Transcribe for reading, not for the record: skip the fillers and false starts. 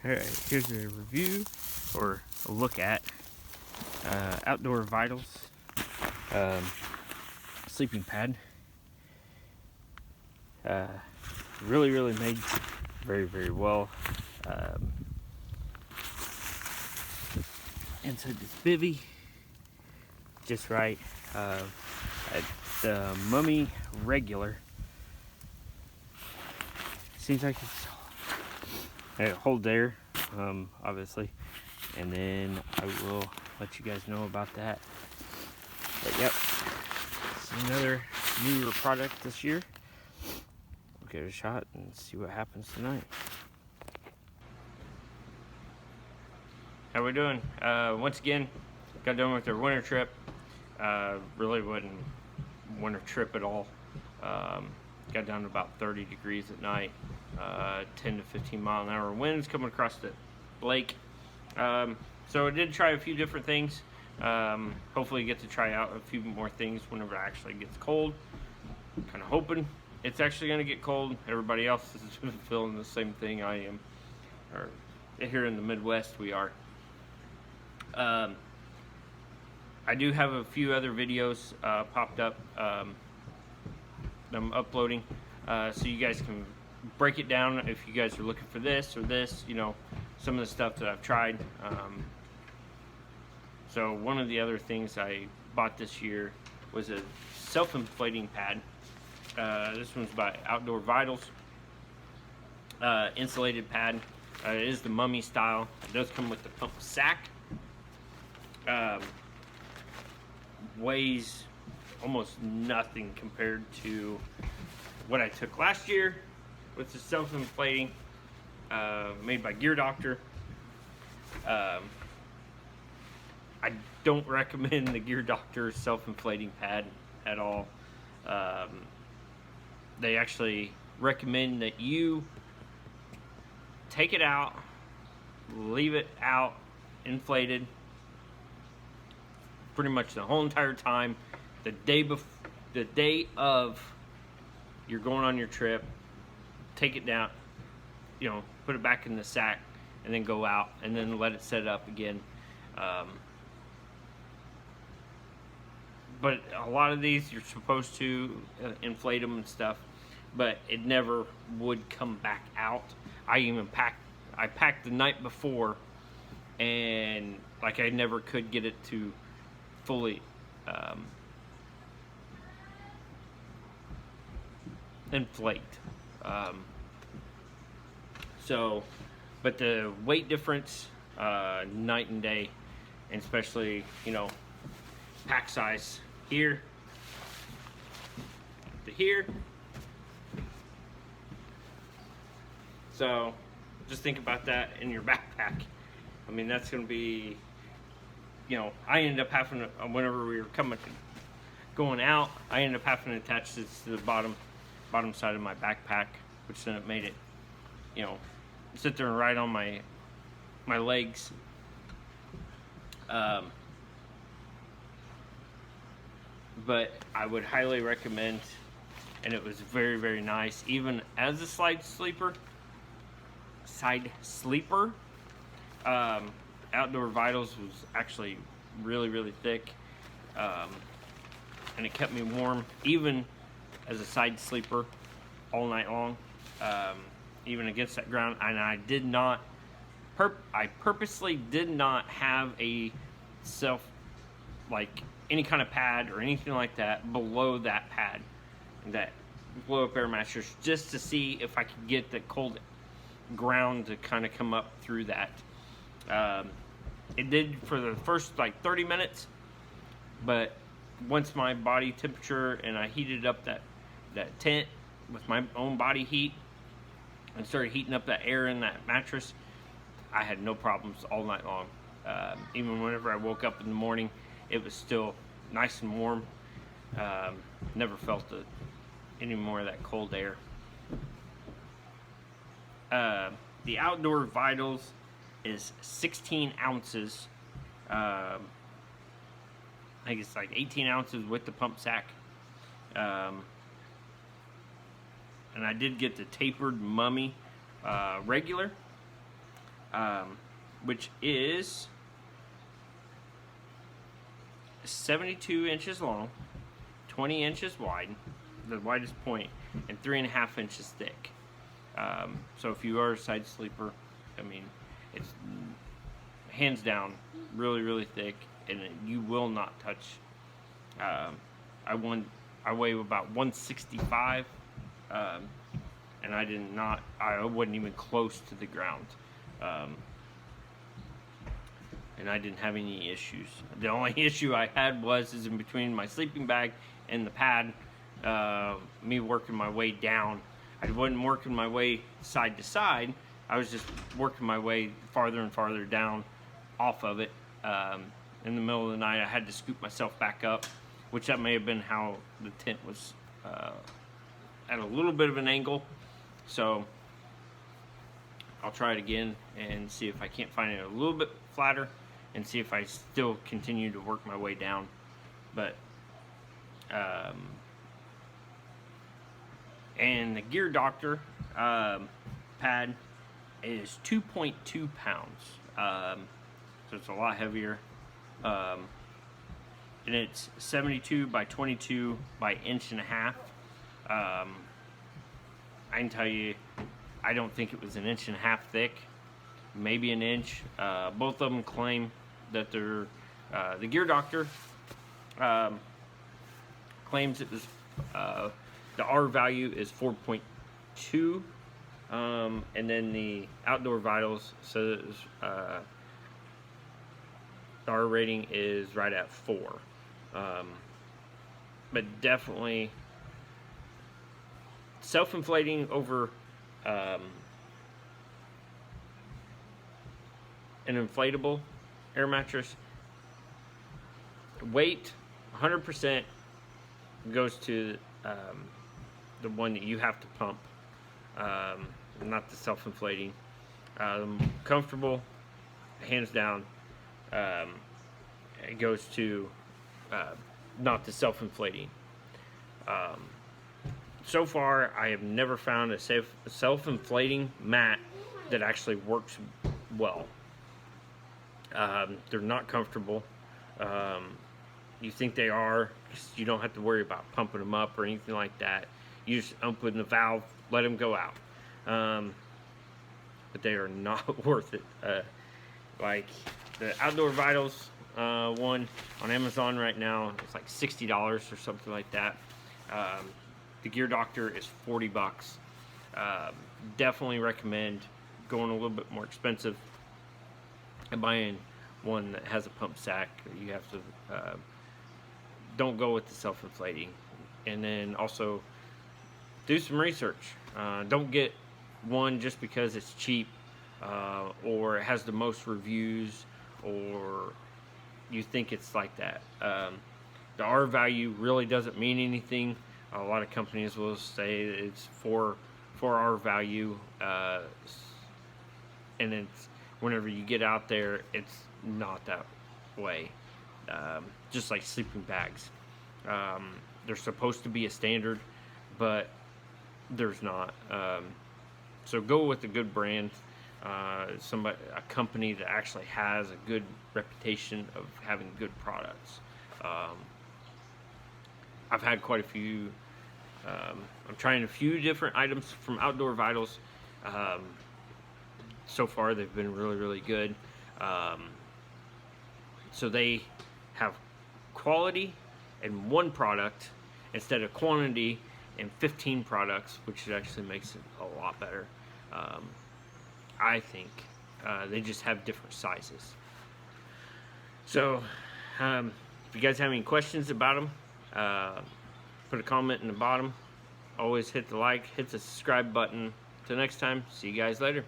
Alright, here's a review or a look at Outdoor Vitals sleeping pad. Really made very well. Inside this bivy, just right. The Mummy regular seems like it holds air, obviously, and then I will let you guys know about that. But yep, it's another newer product this year. We'll give it a shot and see what happens tonight. How we doing? Once again, got done with our winter trip. Really wasn't winter trip at all. Got down to about 30 degrees at night. 10 to 15 mile an hour winds coming across the lake. So I did try a few different things. Hopefully get to try out a few more things whenever it actually gets cold. Kind of hoping it's actually going to get cold. Everybody else is feeling the same thing I am. Or here in the Midwest we are. I do have a few other videos popped up I'm uploading, so you guys can break it down if you guys are looking for this or this, you know, some of the stuff that I've tried. So one of the other things I bought this year was a self-inflating pad. This one's by Outdoor Vitals. Insulated pad. It is the Mummy style. It does come with the pump sack. Weighs almost nothing compared to what I took last year with the self-inflating, made by Gear Doctor. I don't recommend the Gear Doctor self-inflating pad at all. They actually recommend that you take it out, leave it out inflated pretty much the whole entire time. The day of you're going on your trip, take it down, you know, put it back in the sack, and then go out and then let it set up again. But a lot of these you're supposed to inflate them and stuff, but it never would come back out. I packed the night before, and like I never could get it to fully inflate. But the weight difference, night and day, and especially, you know, pack size here to here. So just think about that in your backpack. I mean, that's going to be, you know, I ended up having to, whenever we were going out, I ended up having to attach this to the bottom side of my backpack, which then it made it, you know, sit there and ride on my legs. But I would highly recommend, and it was very nice, even as a side sleeper. Outdoor Vitals was actually really thick, and it kept me warm even as a side sleeper all night long, even against that ground. And I did not I purposely did not have a like any kind of pad or anything like that below that pad, that blow up air mattress, just to see if I could get the cold ground to kind of come up through that. It did for the first like 30 minutes, but once my body temperature and I heated up that tent with my own body heat and started heating up that air in that mattress, I had no problems all night long. Even whenever I woke up in the morning, it was still nice and warm. Never felt any more of that cold air. The Outdoor Vitals is 16 ounces. I think it's like 18 ounces with the pump sack. And I did get the tapered Mummy regular. which is 72 inches long, 20 inches wide, the widest point, and 3.5 inches thick. So if you are a side sleeper, I mean, it's hands down really, really thick, and you will not touch. I weigh about 165, and I wasn't even close to the ground. And I didn't have any issues. The only issue I had is in between my sleeping bag and the pad, me working my way down. I wasn't working my way side to side. I was just working my way farther and farther down off of it. In the middle of the night, I had to scoop myself back up, which that may have been how the tent was at a little bit of an angle. So I'll try it again and see if I can't find it a little bit flatter, and see if I still continue to work my way down. But and the Gear Doctor pad is 2.2 pounds, so it's a lot heavier, and it's 72 by 22 by 1.5 inches. I can tell you, I don't think it was 1.5 inches thick, maybe an inch. Both of them claim that they're the Gear Doctor claims it was the R value is 4.2, and then the Outdoor Vitals says the R rating is right at 4. But definitely self-inflating over an inflatable air mattress. Weight 100% goes to the one that you have to pump, not the self-inflating. Comfortable, hands down, it goes to not the self-inflating. So far, I have never found a self-inflating mat that actually works well. They're not comfortable. You think they are, you don't have to worry about pumping them up or anything like that. You just open the valve, let them go out. But they are not worth it. Like the Outdoor Vitals one on Amazon right now, it's like $60 or something like that. The Gear Doctor is $40. Definitely recommend going a little bit more expensive and buying one that has a pump sack. You have to don't go with the self-inflating, and then also do some research. Don't get one just because it's cheap or it has the most reviews, or you think it's like that. The R value really doesn't mean anything. A lot of companies will say it's for R value, and it's whenever you get out there, it's not that way. Just like sleeping bags, they're supposed to be a standard, but there's not. So go with a good brand, a company that actually has a good reputation of having good products. I've had quite a few. I'm trying a few different items from Outdoor Vitals. So far, they've been really, really good. So they have quality in one product instead of quantity in 15 products, which actually makes it a lot better. I think they just have different sizes. So if you guys have any questions about them, put a comment in the bottom. Always hit the like, hit the subscribe button. Till next time, see you guys later.